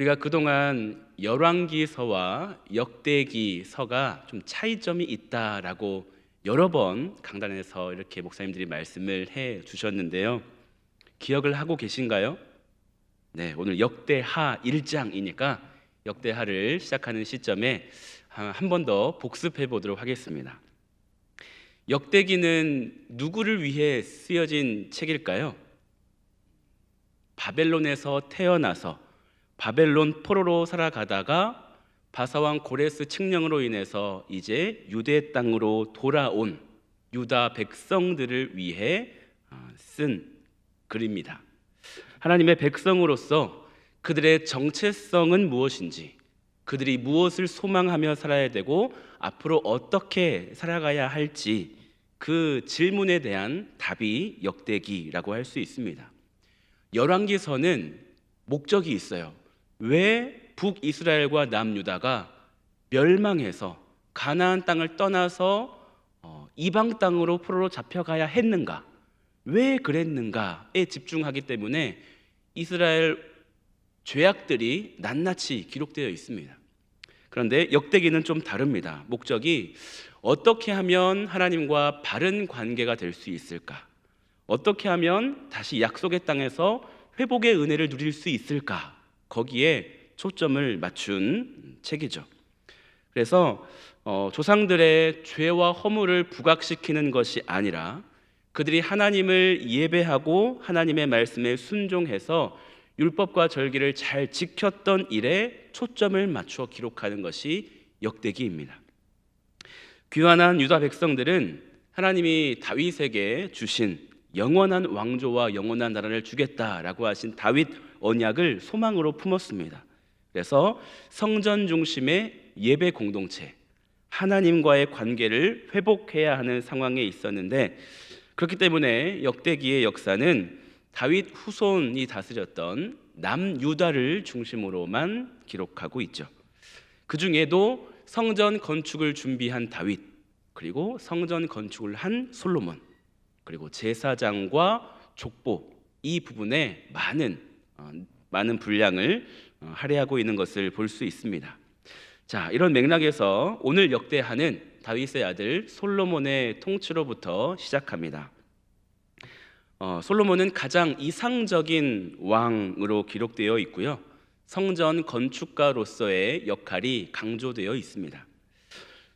우리가 그동안 열왕기서와 역대기서가 좀 차이점이 있다라고 여러 번 강단에서 이렇게 목사님들이 말씀을 해 주셨는데요. 기억을 하고 계신가요? 네, 오늘 역대하 1장이니까 역대하를 시작하는 시점에 한 번 더 복습해 보도록 하겠습니다. 역대기는 누구를 위해 쓰여진 책일까요? 바벨론에서 태어나서 바벨론 포로로 살아가다가 바사왕 고레스 칙령으로 인해서 이제 유대 땅으로 돌아온 유다 백성들을 위해 쓴 글입니다. 하나님의 백성으로서 그들의 정체성은 무엇인지, 그들이 무엇을 소망하며 살아야 되고 앞으로 어떻게 살아가야 할지 그 질문에 대한 답이 역대기라고 할 수 있습니다. 열왕기서는 목적이 있어요. 왜 북이스라엘과 남유다가 멸망해서 가나안 땅을 떠나서 이방 땅으로 포로로 잡혀가야 했는가, 왜 그랬는가에 집중하기 때문에 이스라엘 죄악들이 낱낱이 기록되어 있습니다. 그런데 역대기는 좀 다릅니다. 목적이 어떻게 하면 하나님과 바른 관계가 될 수 있을까, 어떻게 하면 다시 약속의 땅에서 회복의 은혜를 누릴 수 있을까, 거기에 초점을 맞춘 책이죠. 그래서 조상들의 죄와 허물을 부각시키는 것이 아니라 그들이 하나님을 예배하고 하나님의 말씀에 순종해서 율법과 절기를 잘 지켰던 일에 초점을 맞추어 기록하는 것이 역대기입니다. 귀환한 유다 백성들은 하나님이 다윗에게 주신 영원한 왕조와 영원한 나라를 주겠다라고 하신 다윗 언약을 소망으로 품었습니다. 그래서 성전 중심의 예배 공동체, 하나님과의 관계를 회복해야 하는 상황에 있었는데, 그렇기 때문에 역대기의 역사는 다윗 후손이 다스렸던 남유다를 중심으로만 기록하고 있죠. 그 중에도 성전 건축을 준비한 다윗, 그리고 성전 건축을 한 솔로몬, 그리고 제사장과 족보, 이 부분에 많은 분량을 할애하고 있는 것을 볼 수 있습니다. 자, 이런 맥락에서 오늘 역대하는 다윗의 아들 솔로몬의 통치로부터 시작합니다. 솔로몬은 가장 이상적인 왕으로 기록되어 있고요. 성전 건축가로서의 역할이 강조되어 있습니다.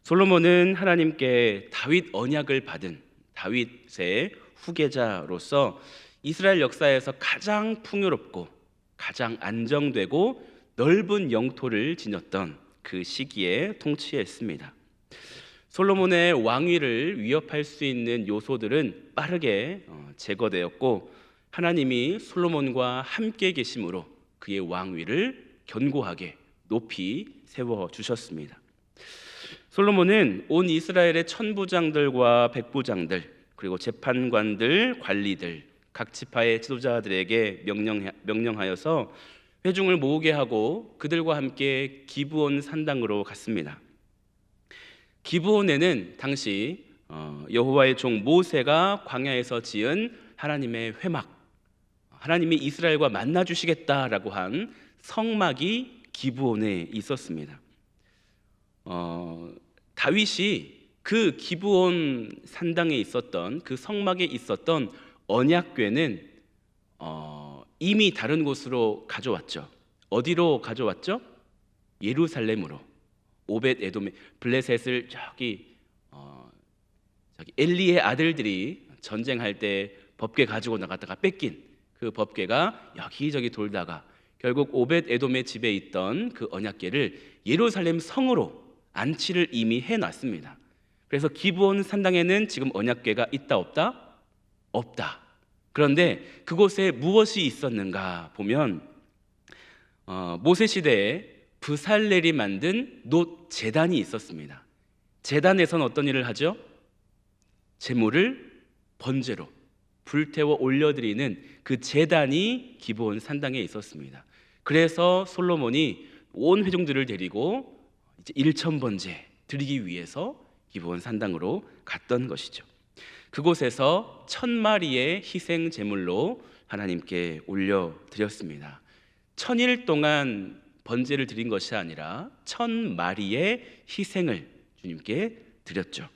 솔로몬은 하나님께 다윗 언약을 받은 다윗의 후계자로서 이스라엘 역사에서 가장 풍요롭고 가장 안정되고 넓은 영토를 지녔던 그 시기에 통치했습니다. 솔로몬의 왕위를 위협할 수 있는 요소들은 빠르게 제거되었고, 하나님이 솔로몬과 함께 계심으로 그의 왕위를 견고하게 높이 세워주셨습니다. 솔로몬은 온 이스라엘의 천부장들과 백부장들, 그리고 재판관들, 관리들, 각 지파의 지도자들에게 명령하여서 회중을 모으게 하고 그들과 함께 기브온 산당으로 갔습니다. 기브온에는 당시 여호와의 종 모세가 광야에서 지은 하나님의 회막, 하나님이 이스라엘과 만나 주시겠다라고 한 성막이 기브온에 있었습니다. 다윗이 그 기브온 산당에 있었던 그 성막에 있었던 언약궤는 이미 다른 곳으로 가져왔죠. 어디로 가져왔죠? 예루살렘으로. 오벳 에돔의 블레셋을 저기 엘리의 아들들이 전쟁할 때 법궤 가지고 나갔다가 뺏긴 그 법궤가 여기저기 돌다가 결국 오벳 에돔의 집에 있던 그 언약궤를 예루살렘 성으로 안치를 이미 해놨습니다. 그래서 기브온 산당에는 지금 언약궤가 있다 없다? 없다. 그런데 그곳에 무엇이 있었는가 보면 모세 시대에 브살렐이 만든 놋 제단이 있었습니다. 제단에선 어떤 일을 하죠? 제물을 번제로 불태워 올려드리는 그 제단이 기브온 산당에 있었습니다. 그래서 솔로몬이 온 회중들을 데리고 이제 일천번제 드리기 위해서 기브온 산당으로 갔던 것이죠. 그곳에서 1000마리의 희생 제물로 하나님께 올려드렸습니다. 1000일 동안 번제를 드린 것이 아니라 1000마리의 희생을 주님께 드렸죠.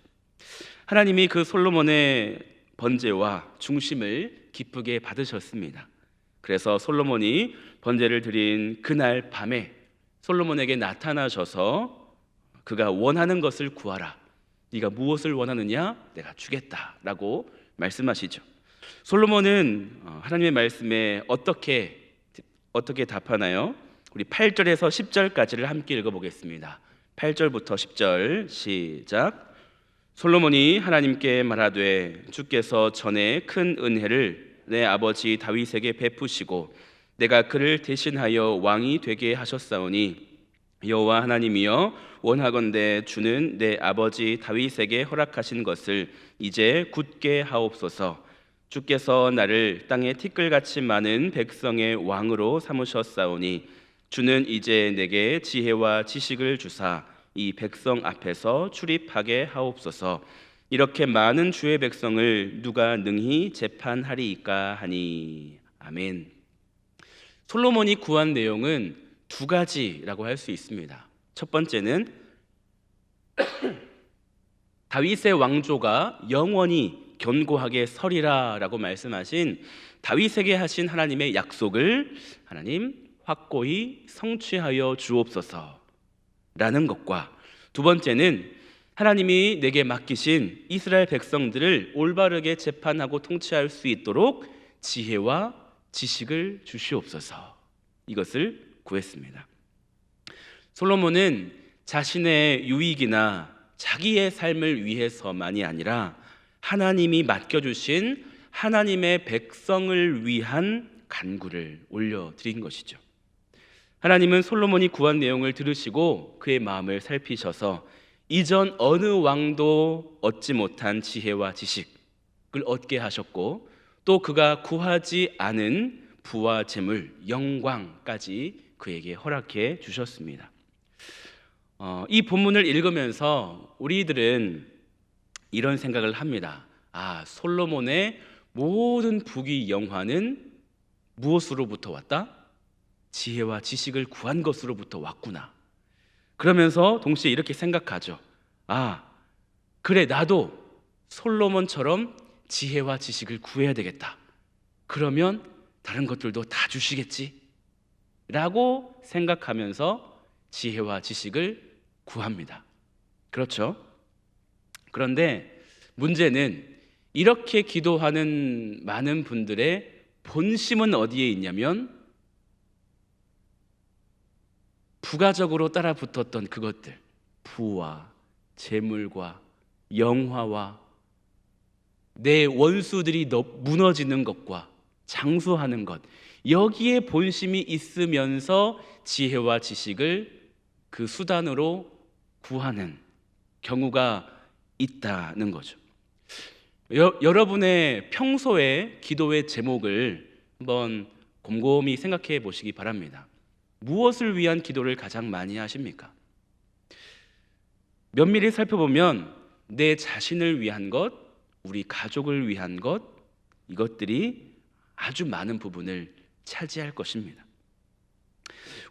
하나님이 그 솔로몬의 번제와 중심을 기쁘게 받으셨습니다. 그래서 솔로몬이 번제를 드린 그날 밤에 솔로몬에게 나타나셔서 그가 원하는 것을 구하라. 네가 무엇을 원하느냐? 내가 주겠다라고 말씀하시죠. 솔로몬은 하나님의 말씀에 어떻게 답하나요? 우리 8절에서 10절까지를 함께 읽어보겠습니다. 8절부터 10절 시작. 솔로몬이 하나님께 말하되 주께서 전에 큰 은혜를 내 아버지 다윗에게 베푸시고 내가 그를 대신하여 왕이 되게 하셨사오니 여호와 하나님이여 원하건대 주는 내 아버지 다윗에게 허락하신 것을 이제 굳게 하옵소서. 주께서 나를 땅에 티끌같이 많은 백성의 왕으로 삼으셨사오니 주는 이제 내게 지혜와 지식을 주사 이 백성 앞에서 출입하게 하옵소서. 이렇게 많은 주의 백성을 누가 능히 재판하리이까 하니. 아멘. 솔로몬이 구한 내용은 두 가지라고 할 수 있습니다. 첫 번째는 다윗의 왕조가 영원히 견고하게 서리라 라고 말씀하신 다윗에게 하신 하나님의 약속을 하나님 확고히 성취하여 주옵소서 라는 것과, 두 번째는 하나님이 내게 맡기신 이스라엘 백성들을 올바르게 재판하고 통치할 수 있도록 지혜와 지식을 주시옵소서, 이것을 구했습니다. 솔로몬은 자신의 유익이나 자기의 삶을 위해서만이 아니라 하나님이 맡겨주신 하나님의 백성을 위한 간구를 올려드린 것이죠. 하나님은 솔로몬이 구한 내용을 들으시고 그의 마음을 살피셔서 이전 어느 왕도 얻지 못한 지혜와 지식을 얻게 하셨고, 또 그가 구하지 않은 부와 재물, 영광까지 그에게 허락해 주셨습니다. 이 본문을 읽으면서 우리들은 이런 생각을 합니다. 솔로몬의 모든 부귀 영화는 무엇으로부터 왔다? 지혜와 지식을 구한 것으로부터 왔구나. 그러면서 동시에 이렇게 생각하죠. 그래, 나도 솔로몬처럼 지혜와 지식을 구해야 되겠다. 그러면 다른 것들도 다 주시겠지? 라고 생각하면서 지혜와 지식을 구합니다. 그렇죠? 그런데 문제는 이렇게 기도하는 많은 분들의 본심은 어디에 있냐면 부가적으로 따라 붙었던 그것들, 부와 재물과 영화와 내 원수들이 무너지는 것과 장수하는 것, 여기에 본심이 있으면서 지혜와 지식을 그 수단으로 구하는 경우가 있다는 거죠. 여러분의 평소의 기도의 제목을 한번 곰곰이 생각해 보시기 바랍니다. 무엇을 위한 기도를 가장 많이 하십니까? 면밀히 살펴보면 내 자신을 위한 것, 우리 가족을 위한 것, 이것들이 아주 많은 부분을 차지할 것입니다.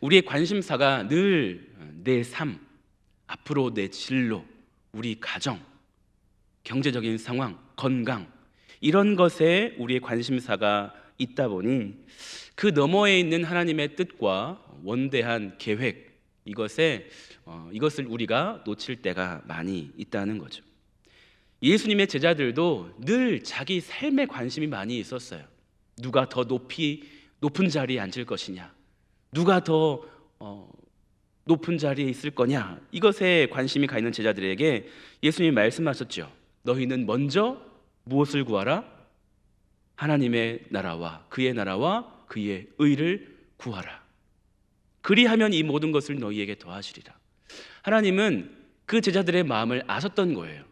우리의 관심사가 늘 내 삶, 앞으로 내 진로, 우리 가정, 경제적인 상황, 건강, 이런 것에 우리의 관심사가 있다 보니 그 너머에 있는 하나님의 뜻과 원대한 계획, 이것을 우리가 놓칠 때가 많이 있다는 거죠. 예수님의 제자들도 늘 자기 삶에 관심이 많이 있었어요. 누가 더 높은 자리에 앉을 것이냐, 누가 더 높은 자리에 있을 거냐, 이것에 관심이 가 있는 제자들에게 예수님이 말씀하셨죠. 너희는 먼저 무엇을 구하라? 하나님의 나라와 그의 의를 구하라. 그리하면 이 모든 것을 너희에게 더하시리라. 하나님은 그 제자들의 마음을 아셨던 거예요.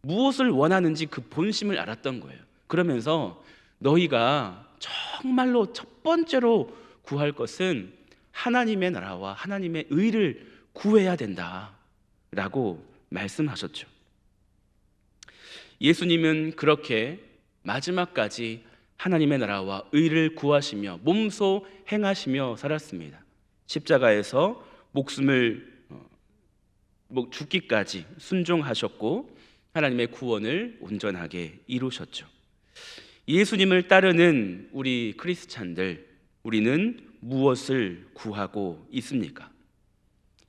무엇을 원하는지 그 본심을 알았던 거예요. 그러면서 너희가 정말로 첫 번째로 구할 것은 하나님의 나라와 하나님의 의를 구해야 된다라고 말씀하셨죠. 예수님은 그렇게 마지막까지 하나님의 나라와 의를 구하시며 몸소 행하시며 살았습니다. 십자가에서 목숨을 죽기까지 순종하셨고 하나님의 구원을 온전하게 이루셨죠. 예수님을 따르는 우리 크리스찬들, 우리는 무엇을 구하고 있습니까?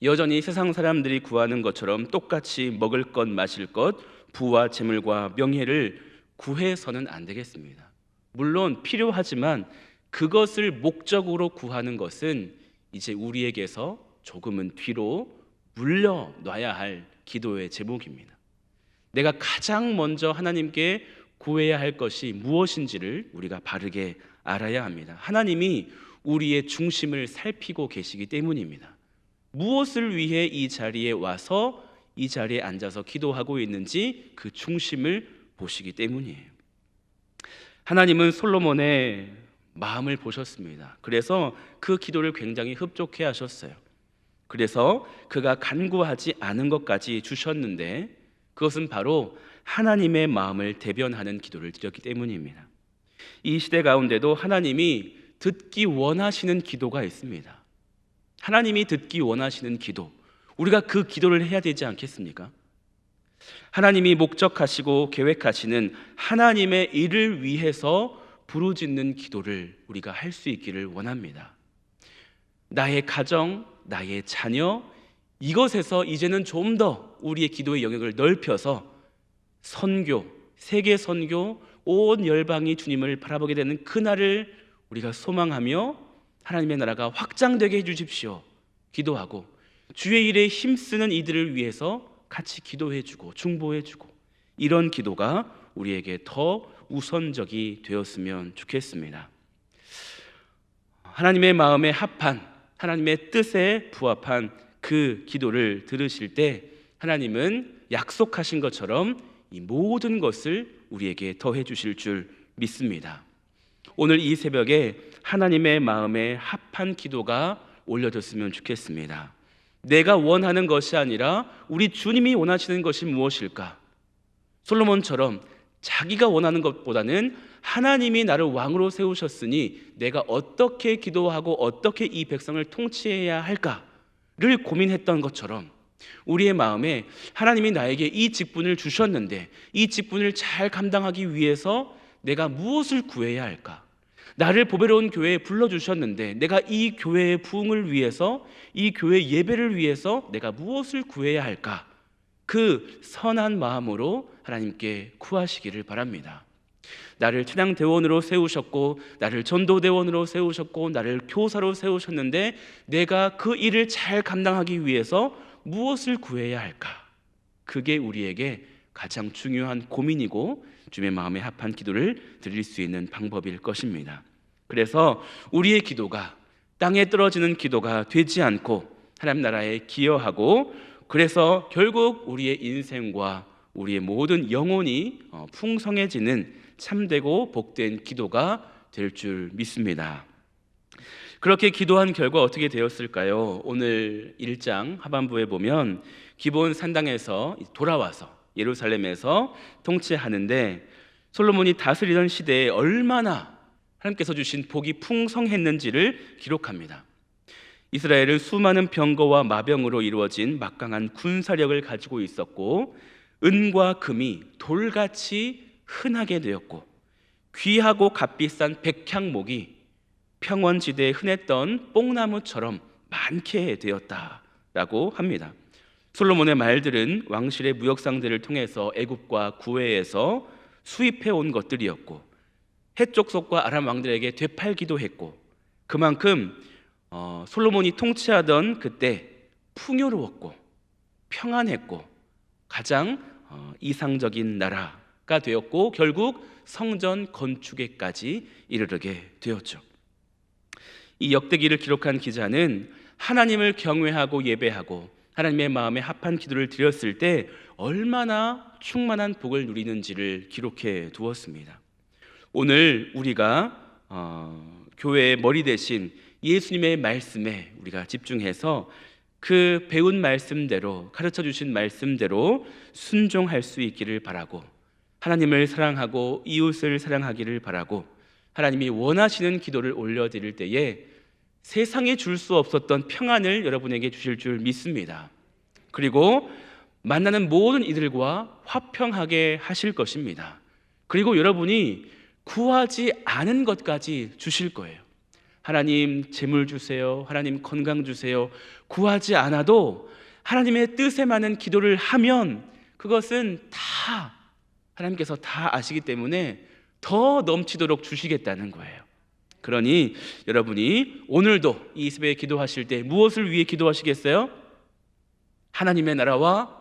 여전히 세상 사람들이 구하는 것처럼 똑같이 먹을 것, 마실 것, 부와 재물과 명예를 구해서는 안 되겠습니다. 물론 필요하지만 그것을 목적으로 구하는 것은 이제 우리에게서 조금은 뒤로 물려놔야 할 기도의 제목입니다. 내가 가장 먼저 하나님께 구해야 할 것이 무엇인지를 우리가 바르게 알아야 합니다. 하나님이 우리의 중심을 살피고 계시기 때문입니다. 무엇을 위해 이 자리에 와서 이 자리에 앉아서 기도하고 있는지 그 중심을 보시기 때문이에요. 하나님은 솔로몬의 마음을 보셨습니다. 그래서 그 기도를 굉장히 흡족해 하셨어요. 그래서 그가 간구하지 않은 것까지 주셨는데 그것은 바로 하나님의 마음을 대변하는 기도를 드렸기 때문입니다. 이 시대 가운데도 하나님이 듣기 원하시는 기도가 있습니다. 하나님이 듣기 원하시는 기도, 우리가 그 기도를 해야 되지 않겠습니까? 하나님이 목적하시고 계획하시는 하나님의 일을 위해서 부르짖는 기도를 우리가 할 수 있기를 원합니다. 나의 가정, 나의 자녀, 이것에서 이제는 좀 더 우리의 기도의 영역을 넓혀서 선교, 세계 선교, 온 열방이 주님을 바라보게 되는 그날을 우리가 소망하며 하나님의 나라가 확장되게 해주십시오 기도하고, 주의 일에 힘쓰는 이들을 위해서 같이 기도해주고 중보해주고, 이런 기도가 우리에게 더 우선적이 되었으면 좋겠습니다. 하나님의 마음에 합한, 하나님의 뜻에 부합한 그 기도를 들으실 때 하나님은 약속하신 것처럼 이 모든 것을 우리에게 더해 주실 줄 믿습니다. 오늘 이 새벽에 하나님의 마음에 합한 기도가 올려졌으면 좋겠습니다. 내가 원하는 것이 아니라 우리 주님이 원하시는 것이 무엇일까? 솔로몬처럼 자기가 원하는 것보다는 하나님이 나를 왕으로 세우셨으니 내가 어떻게 기도하고 어떻게 이 백성을 통치해야 할까를 고민했던 것처럼 우리의 마음에 하나님이 나에게 이 직분을 주셨는데 이 직분을 잘 감당하기 위해서 내가 무엇을 구해야 할까? 나를 보배로운 교회에 불러주셨는데 내가 이 교회의 부흥을 위해서, 이 교회 예배를 위해서 내가 무엇을 구해야 할까? 그 선한 마음으로 하나님께 구하시기를 바랍니다. 나를 찬양대원으로 세우셨고 나를 전도대원으로 세우셨고 나를 교사로 세우셨는데 내가 그 일을 잘 감당하기 위해서 무엇을 구해야 할까? 그게 우리에게 가장 중요한 고민이고 주님의 마음에 합한 기도를 드릴 수 있는 방법일 것입니다. 그래서 우리의 기도가 땅에 떨어지는 기도가 되지 않고 하나님 나라에 기여하고, 그래서 결국 우리의 인생과 우리의 모든 영혼이 풍성해지는 참되고 복된 기도가 될 줄 믿습니다. 그렇게 기도한 결과 어떻게 되었을까요? 오늘 1장 하반부에 보면 기브온 산당에서 돌아와서 예루살렘에서 통치하는데 솔로몬이 다스리던 시대에 얼마나 하나님께서 주신 복이 풍성했는지를 기록합니다. 이스라엘은 수많은 병거와 마병으로 이루어진 막강한 군사력을 가지고 있었고 은과 금이 돌같이 흔하게 되었고 귀하고 값비싼 백향목이 평원지대에 흔했던 뽕나무처럼 많게 되었다라고 합니다. 솔로몬의 말들은 왕실의 무역상들을 통해서 애굽과 구해에서 수입해온 것들이었고 해족속과 아람 왕들에게 되팔기도 했고, 그만큼 솔로몬이 통치하던 그때 풍요로웠고 평안했고 가장 이상적인 나라가 되었고 결국 성전 건축에까지 이르게 되었죠. 이 역대기를 기록한 기자는 하나님을 경외하고 예배하고 하나님의 마음에 합한 기도를 드렸을 때 얼마나 충만한 복을 누리는지를 기록해 두었습니다. 오늘 우리가 교회의 머리 대신 예수님의 말씀에 우리가 집중해서 그 배운 말씀대로, 가르쳐 주신 말씀대로 순종할 수 있기를 바라고, 하나님을 사랑하고 이웃을 사랑하기를 바라고, 하나님이 원하시는 기도를 올려드릴 때에 세상에 줄 수 없었던 평안을 여러분에게 주실 줄 믿습니다. 그리고 만나는 모든 이들과 화평하게 하실 것입니다. 그리고 여러분이 구하지 않은 것까지 주실 거예요. 하나님 재물 주세요. 하나님 건강 주세요. 구하지 않아도 하나님의 뜻에 맞는 기도를 하면 그것은 다 하나님께서 다 아시기 때문에 더 넘치도록 주시겠다는 거예요. 그러니 여러분이 오늘도 이 새벽에 기도하실 때 무엇을 위해 기도하시겠어요? 하나님의 나라와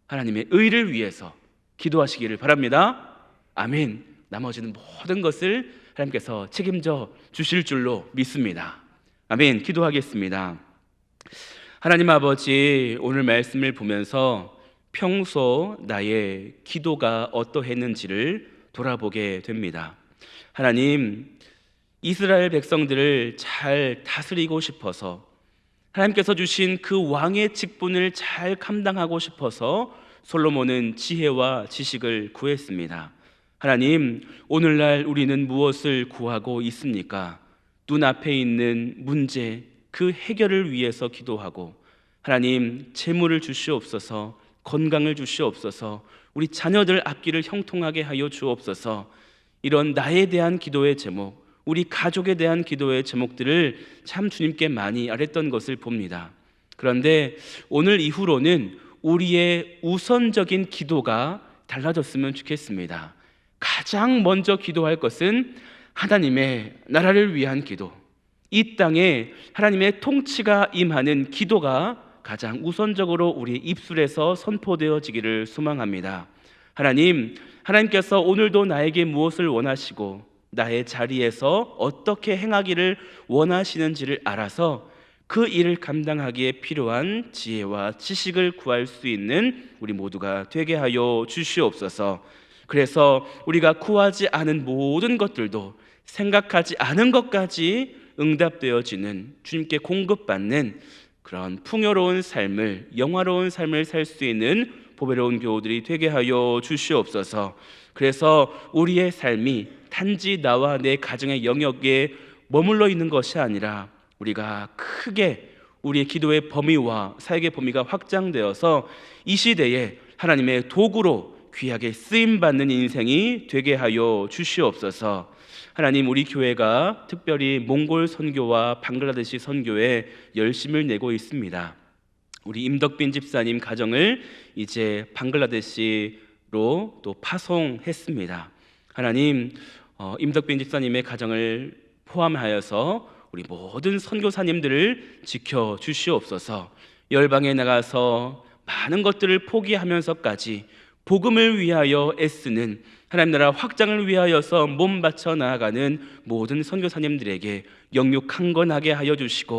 하나님의 의를 위해서 기도하시기를 바랍니다. 아멘. 나머지는 모든 것을 하나님께서 책임져 주실 줄로 믿습니다. 아멘. 기도하겠습니다. 하나님 아버지, 오늘 말씀을 보면서 평소 나의 기도가 어떠했는지를 돌아보게 됩니다. 하나님, 이스라엘 백성들을 잘 다스리고 싶어서, 하나님께서 주신 그 왕의 직분을 잘 감당하고 싶어서 솔로몬은 지혜와 지식을 구했습니다. 하나님, 오늘날 우리는 무엇을 구하고 있습니까? 눈앞에 있는 문제, 그 해결을 위해서 기도하고, 하나님, 재물을 주시옵소서, 건강을 주시옵소서, 우리 자녀들 앞길을 형통하게 하여 주옵소서. 이런 나에 대한 기도의 제목, 우리 가족에 대한 기도의 제목들을 참 주님께 많이 아뢰던 것을 봅니다. 그런데 오늘 이후로는 우리의 우선적인 기도가 달라졌으면 좋겠습니다. 가장 먼저 기도할 것은 하나님의 나라를 위한 기도, 이 땅에 하나님의 통치가 임하는 기도가 가장 우선적으로 우리 입술에서 선포되어지기를 소망합니다. 하나님, 하나님께서 오늘도 나에게 무엇을 원하시고 나의 자리에서 어떻게 행하기를 원하시는지를 알아서 그 일을 감당하기에 필요한 지혜와 지식을 구할 수 있는 우리 모두가 되게 하여 주시옵소서. 그래서 우리가 구하지 않은 모든 것들도 생각하지 않은 것까지 응답되어지는, 주님께 공급받는 그런 풍요로운 삶을, 영화로운 삶을 살 수 있는 보배로운 교우들이 되게 하여 주시옵소서. 그래서 우리의 삶이 단지 나와 내 가정의 영역에 머물러 있는 것이 아니라 우리가 크게 우리의 기도의 범위와 사역의 범위가 확장되어서 이 시대에 하나님의 도구로 귀하게 쓰임받는 인생이 되게 하여 주시옵소서. 하나님, 우리 교회가 특별히 몽골 선교와 방글라데시 선교에 열심을 내고 있습니다. 우리 임덕빈 집사님 가정을 이제 방글라데시로 또 파송했습니다. 하나님, 임덕빈 집사님의 가정을 포함하여서 우리 모든 선교사님들을 지켜 주시옵소서. 열방에 나가서 많은 것들을 포기하면서까지 복음을 위하여 애쓰는, 하나님 나라 확장을 위하여서 몸 바쳐 나아가는 모든 선교사님들에게 영육 강건하게 하여 주시고